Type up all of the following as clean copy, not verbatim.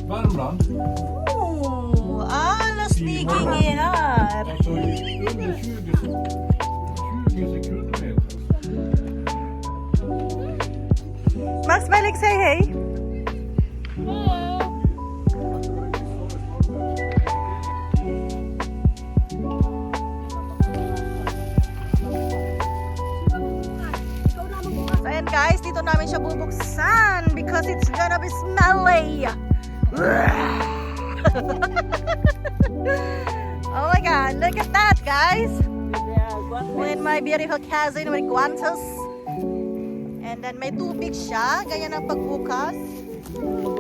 Värmland. Alla sneaking är här. Alltså under 20 sekundmeter. Max Felix, säg hej. So ayan guys, dito namin siya bubuksan because it's gonna be smelly. Oh my god, look at that guys. With my beautiful cousin with guantes. And then may tubig siya, ganyan ang pagbukas.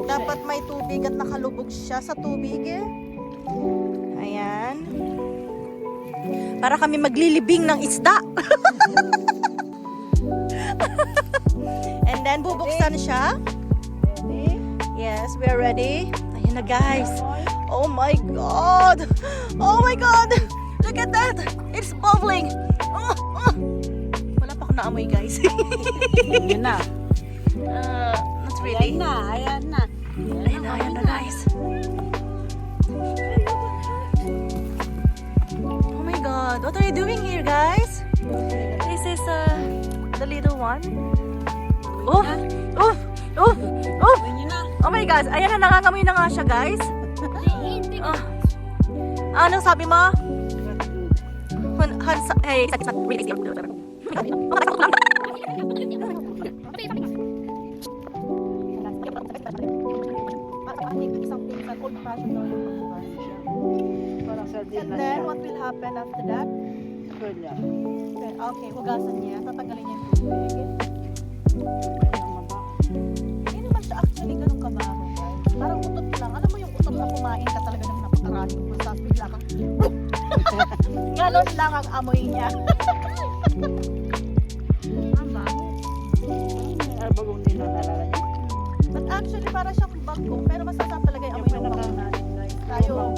Dapat may tubig at nakalubog siya sa tubig eh. Ayan. Para kami maglilibing ng isda. And then bubuksan siya. Yes, we are ready. Ayan na guys. Oh my god. Oh my god. Look at that. It's bubbling. Wala pa akong naamoy guys. Yun na. Not really. Ayan na. Ayan na guys. Oh my god. What are you doing here guys? This is the little one. Oof! Oof! Oof! Oof! Oh my god. Ayan na, nangangamoy na nga siya guys. Ano sabi mo? Hey, it's not really And then, what will happen after that? Okay, hugasan niya. Tatanggalin niya yung tubig. Hindi naman siya actually ganun kabaho, guys. Parang utot lang. Alam mo yung utot na kumain ka talaga ng napakaraming masas. Bigla kang ganon lang ang amoy niya. Bagong ninonalala niya. But actually, para siyang bagong. Pero masasap talaga yung amoy ng bagong. Tayo,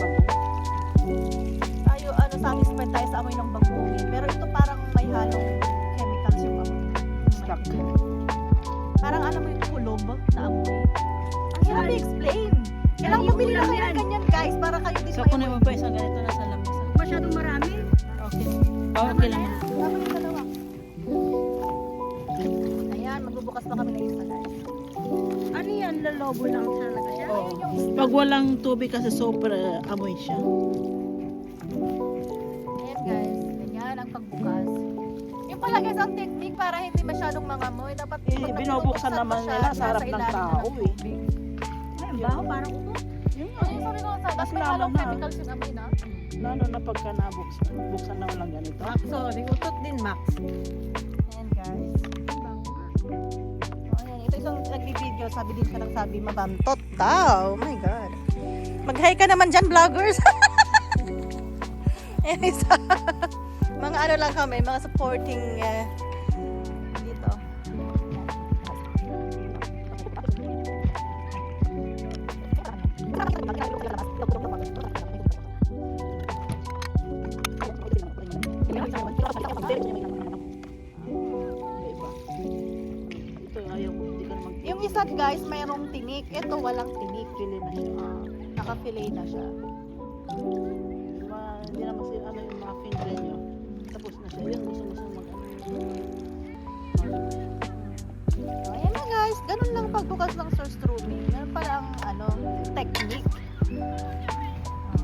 satisfied tayo sa amoy ng bagong. Pero ito parang may halong chemicals yung amoy. Stuck. Parang alam mo yung kulob na amoy. Ang hirap i-explain. Kailangan bumili na kayo ng ganyan guys para kayo din So, kunin mo pa isang ganito na sa lamesa. Masyadong marami. Okay. Okay lang. Tama yung dalawa. Ayan, magbubukas pa kami ng isa guys. Ano yan? Lalobo lang talaga siya? Oo. Pag walang tubig kasi super amoy siya. Ayan guys, ganyan ang pagbukas. Yung pala guys ang technique para hindi masyadong mangamoy. Dapat Binubuksan naman nila sa harap ng tao eh. Ay, baho, parang utot. Ay, sorry ko sa. Tapos may halong chemicals yung amoy na. Lalo na pagka nabuksan na walang ganito. Sorry, utot din, Max. Ayan guys. Oh, ayan. Ito isang nag-video, sabi din siya ng sabi, mabantot daw. Oh my god. Mag-hi ka naman dyan, vloggers. Ayan isa. Mga ano lang kami, mga supporting dito. Ito ayaw ko, hindi ka naman. Yung isa guys, mayroong tinik. Ito walang tinik. Pili na siya. Naka-fillet na siya. Hindi naman sila ano yung mga finger nyo. Tapos na siya. Yan, gusto mag So, ayan na guys. Ganun lang pagbukas ng surströmming. Ganun pala ang technique.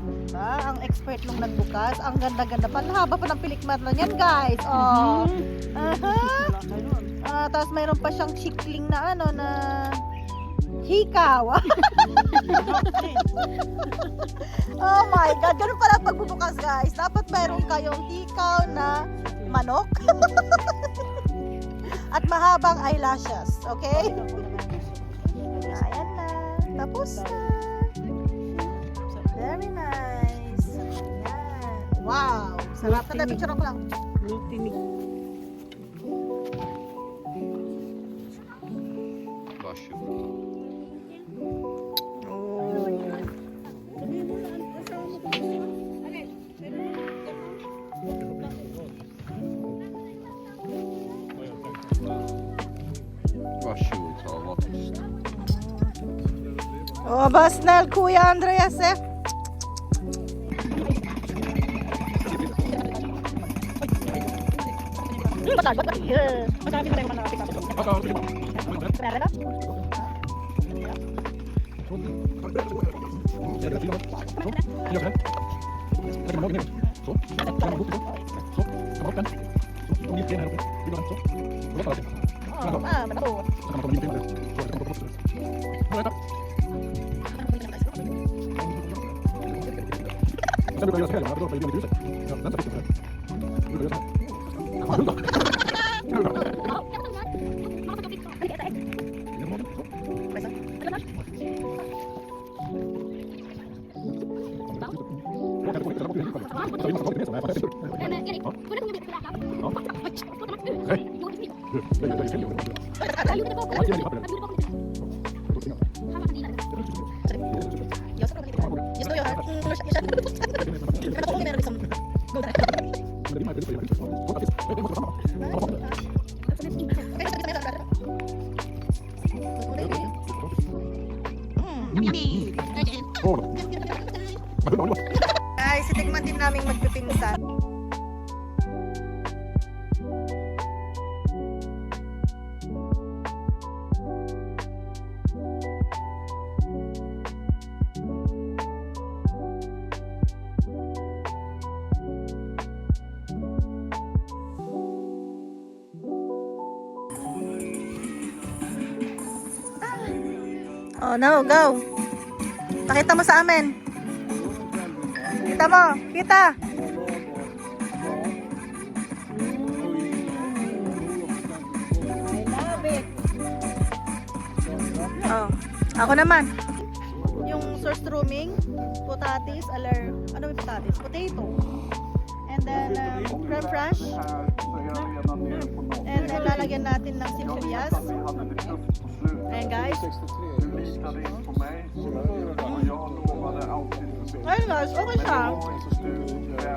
Diba? Ang expert nung nagbukas. Ang ganda-ganda pa. Haba pa ng pilikmat na yan guys. Oh. Tapos mayroon pa siyang chikling na na hikaw. Oh my god. Ganun pala pagbubukas guys. Dapat mayroon kayong hikaw na manok. At mahabang eyelashes. Okay? Ayan na. Tapos na. Very nice. Ayan. Wow. Sarap. Tanda, picture ko lang. Tinig. Varsågod, ta vad tyst. Åh, vad snäll Kuya Andreas är. Guys, itikman din namin magpipinsan. Oh, no, go. Pakita mo sa amin. Kita mo, kita. I love it. Oh, ako naman. Yung surströmming, potatis, ano yung potatis? Potato. And then, creme fraiche. And then, lalagyan natin ng sibuyas. Ayan guys. Ayun guys, okay siya.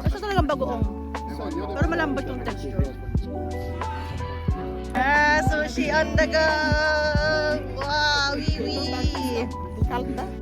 Asa talagang bagoong. Pero malambot yung texture. Ah, sushi on the go! Wow, wee wee!